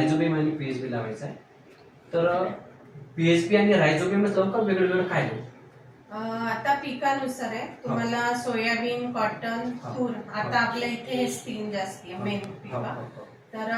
Rhizobium आणि PHB लावायचा आहे. तर पीएचबी आणि रायझोबियम लवकर वेगळं वेगळं काय देऊ? आता पिकानुसार आहे. तुम्हाला सोयाबीन, कॉटन, तूर, आता आपल्या इथे हेच 3 जास्ती आहे मेन पिकं. तर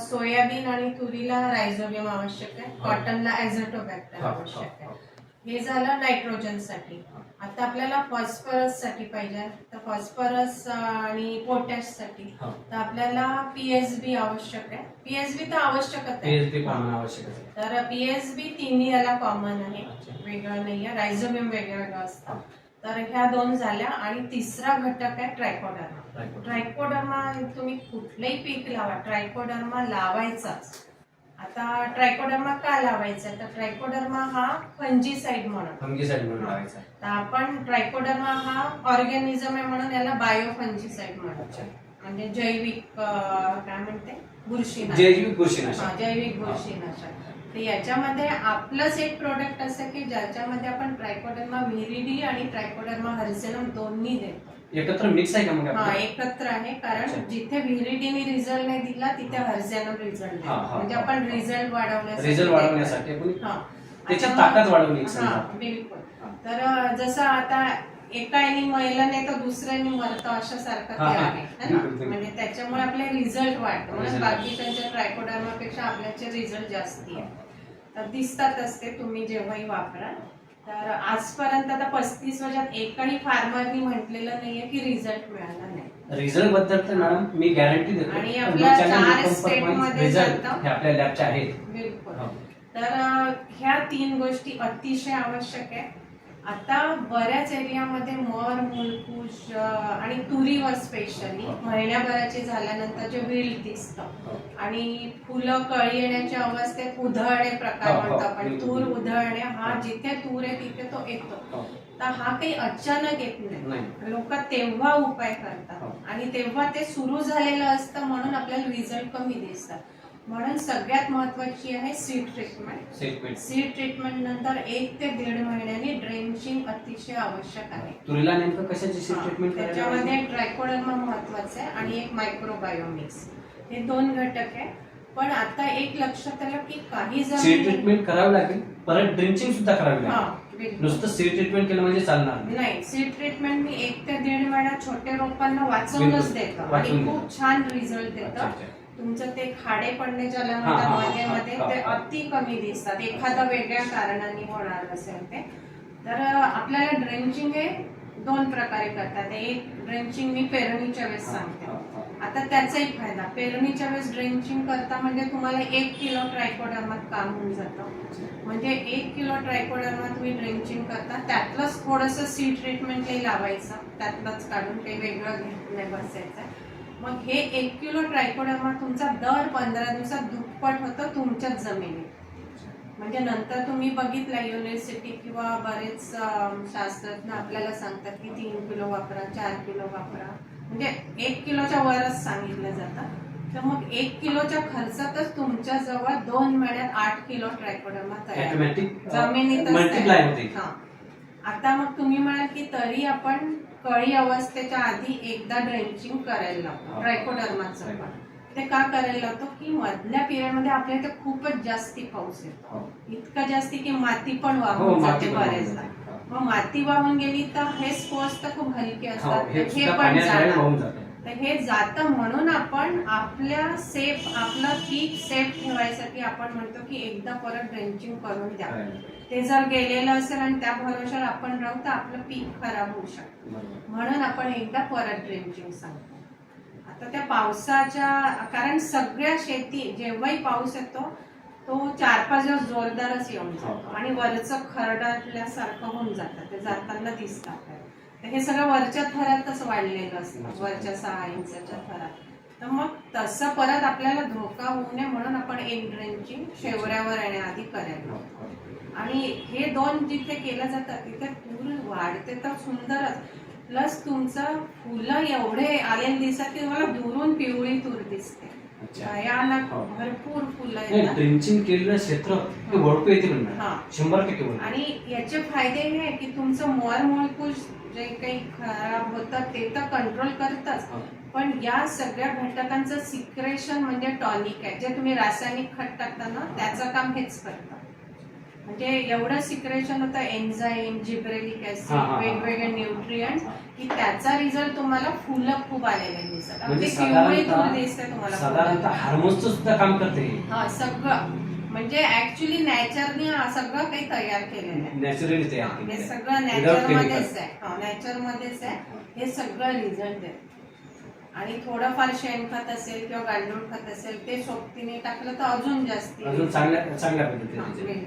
सोयाबीन आणि तुरीला रायझोबियम आवश्यक आहे, कॉटनला ॲझोटोबॅक्टर आवश्यक आहे. हे झालं नायट्रोजनसाठी. आता आपल्याला फॉस्फरस साठी पाहिजे, तर फॉस्फरस आणि पोटॅश साठी तर आपल्याला पीएसबी आवश्यक आहे. पीएसबी तर आवश्यकच आहे, पीएचबी कॉमन आवश्यक आहे. तर पीएसबी तिन्ही याला कॉमन आहे, वेगळं नाहीये. रायझोबियम वेगळं असतं. तर ह्या 2 झाल्या आणि तिसरा घटक आहे ट्रायकोडर्मा. ट्रायकोडर्मा तुम्ही कुठलंही पीक लावा, ट्रायकोडर्मा लावायचाच. आता ट्रायकोडर्मा का लावायचा, तर ट्रायकोडर्मा हा फंजीसाइड म्हणून लावायचा. तर आपण ट्रायकोडर्मा हा ऑर्गॅनिझम आहे म्हणून याला बायो फंजीसाइड म्हणतो, म्हणजे जैविक काय म्हणते बुरशीनाशक. जैविक बुरशीनाशक. जैविक बुरशीनाशक. तर याच्यामध्ये आपलंच एक प्रोडक्ट असं की ज्याच्यामध्ये आपण ट्रायकोडर्मा व्हिरिडी आणि ट्रायकोडर्मा हर्सेनम दोन्ही देतो. एकत्र मिक्स आहे का मग? हा, एकत्र आहे. कारण जिथे व्हिरिडीने रिझल्ट नाही दिला तिथे हर्सेनम रिझल्ट दिला, म्हणजे आपण रिझल्ट वाढवण्यासाठी त्याची ताकद वाढवली. बिलकुल. तर जसं आता एका याने महिलाने तर दुसऱ्याने मरतं अशा सारखं ते आहे ना, म्हणजे त्याच्यामुळे आपले रिझल्ट वाढतात. म्हणून बाकीच्या ट्रायकोडर्मापेक्षा आपल्याचे रिझल्ट जास्ती आहे. तर दिसतातच ते तुम्ही जेव्हाही वापरा. तर आजपर्यंत आता 35 वर्षात एकही फार्मरनी म्हटलेलं नाहीये की रिझल्ट मिळाला नाही. रिझल्ट बद्दल तर मॅडम मी गॅरंटी देतो आणि आपल्या 4 स्टेट मध्ये जातं. हे आपल्या लॅबच्या आहेत. बिलकुल. तर ह्या 3 गोष्टी अतिशय आवश्यक आहे. आता बऱ्याच एरियामध्ये मर, मूलकुश आणि तुरीवर स्पेशली महिन्याभराची झाल्यानंतर जे विल्ट दिसतं आणि फुलं कळी येण्याच्या अवस्थेत उधळणे प्रकार म्हणतो आपण. तूर उधळणे हा जिथे तूर आहे तिथे तो येतो. तर हा काही अचानक येत नाही, लोक तेव्हा उपाय करतात आणि तेव्हा ते सुरू झालेलं असतं म्हणून आपल्याला रिझल्ट कमी दिसतात. म्हणून सगळ्यात महत्वाची आहे सीड ट्रीटमेंट. सीड ट्रीटमेंट नंतर 1 ते 1.5 महिन्यांनी ड्रेंचिंग अतिशय आवश्यक आहे. तुरीला नेमकं कशाची सीड ट्रीटमेंट? त्याच्यामध्ये ट्रायकोडर्मा महत्वाचं आहे आणि एक मायक्रोबायोमिक्स, हे 2 घटक आहे. पण आता एक लक्षात आलं की काही जण सीड ट्रीटमेंट करावी लागेल, परत ड्रेंचिंग सुद्धा करावी लागेल. नुसतं सीड ट्रीटमेंट केलं म्हणजे चालणार नाही. सीड ट्रीटमेंट मी 1 ते 1.5 महिना छोट्या रोपांना वाचवूनच देतो आणि खूप छान रिझल्ट देतं. तुमचं ते खाडे पडणे ज्याला म्हणतात मध्ये ते अति कमी दिसतात, एखाद्या वेगळ्या कारणाने होणार असेल ते. तर आपल्याला ड्रेंचिंग हे 2 प्रकारे करतात. एक ड्रेंचिंग मी पेरणीच्या वेळेस सांगते. आता त्याचाही फायदा, पेरणीच्या वेळेस ड्रेंचिंग करता म्हणजे तुम्हाला 1 किलो ट्रायकोडर्मात काम होऊन जातं. म्हणजे 1 किलो ट्रायकोडर्मा तुम्ही ड्रेंचिंग करता, त्यातलंच थोडंसं सीड ट्रीटमेंटही लावायचं, त्यातलंच काढून काही वेगळं घेत नाही बसायचं. मग हे 1 किलो ट्रायकोडर्मा तुमचा दर 15 दिवसात दुप्पट होतं तुमच्याच जमिनीत. म्हणजे नंतर तुम्ही बघितलं युनिव्हर्सिटी किंवा बरेच शास्त्रज्ञ आपल्याला सांगतात की 3 किलो वापरा, 4 किलो वापरा, म्हणजे 1 किलोच्या वरच सांगितलं जातं. तर मग 1 किलोच्या खर्चातच तुमच्या जवळ 2 महिन्यात 8 किलो ट्रायकोडर्मा तयार जमिनीतच. आता मग तुम्ही म्हणाल की तरी आपण कळी अवस्थेच्या आधी एकदा ड्रेंचिंग करायला लागतो ट्रायकोडर्माचं. ते का करायला लागतो की मधल्या पिरियडमध्ये आपल्या इथे खूपच जास्ती पाऊस येतो, इतका जास्ती की माती पण वाहून जाते बरेचदा. मग माती वाहून गेली तर हे स्पोर्स तर खूप हलके असतात, हे पण जातात. तर हे जातं म्हणून आपण आपलं पीक सेफ ठेवायसाठी आपण म्हणतो की एकदा परत ड्रेंचिंग करून द्या. ते जर गेलेलं असेल आणि त्या भरोशावर आपण राहू तर आपलं पीक खराब होऊ शकतं, म्हणून आपण एकदा परत ड्रेंचिंग सांगतो. आता त्या पावसाच्या कारण सगळ्या शेती जेव्हाही पाऊस येतो तो 4-5 दिवस जोरदारच येऊन जातो आणि वरचं खरडातल्यासारखं होऊन जातं, ते जाताना दिसतात. तर हे सगळं वरच्या थरातच वाढलेलं असतं, वरच्या 6 इंचाच्या थरात. तर मग तसं परत आपल्याला धोका होऊ नये म्हणून आपण एक ड्रेंचिंग शेवऱ्यावर येण्याआधी करायला. आणि हे 2 जिथे केलं जातं तिथे तूर वाढते तर सुंदरच, प्लस तुमचं फुलं एवढे आलेले दिसतात की तुम्हाला दुरून पिवळी तूर दिसते. भयानक हो. भरपूर फुलं येतात ड्रिंचिंग केलेलं क्षेत्र ते वळपू येते म्हणणार हा. 100% वळपू. आणि याचे फायदे हे आहे की तुमचं मोर मोळकूस जे काही खराब होतं ते तर कंट्रोल करतच, हा. पण या सगळ्या घटकांचं सिक्रेशन म्हणजे टॉनिक आहे. जे तुम्ही रासायनिक खत टाकता ना त्याचं काम हेच करतं. म्हणजे एवढं सिक्रेशन होतं एन्झाईम, जिब्रेलिक ऍसिड, वेगवेगळे न्यूट्रिएंट्स की त्याचा रिझल्ट तुम्हाला फुलं खूप आलेले दिसतात. म्हणजे अगदी पिवळी फुलं दिसते तुम्हाला. साधारणतः हार्मोन्सचं सुद्धा काम करते. हा सगळं म्हणजे ऍक्च्युली नॅचरने सगळं काही तयार केलेलं आहे. नॅचरली तयार हे केलेलं सगळं आहे. नॅचर मध्येच आहे. हा नॅचर मध्येच आहे. हे सगळं रिझल्ट आहे. आणि थोडंफार शेणखत असेल किंवा गांडूळ खत असेल ते सोबतीने टाकलं तर अजून जास्त अजून चांगल्या पद्धतीने.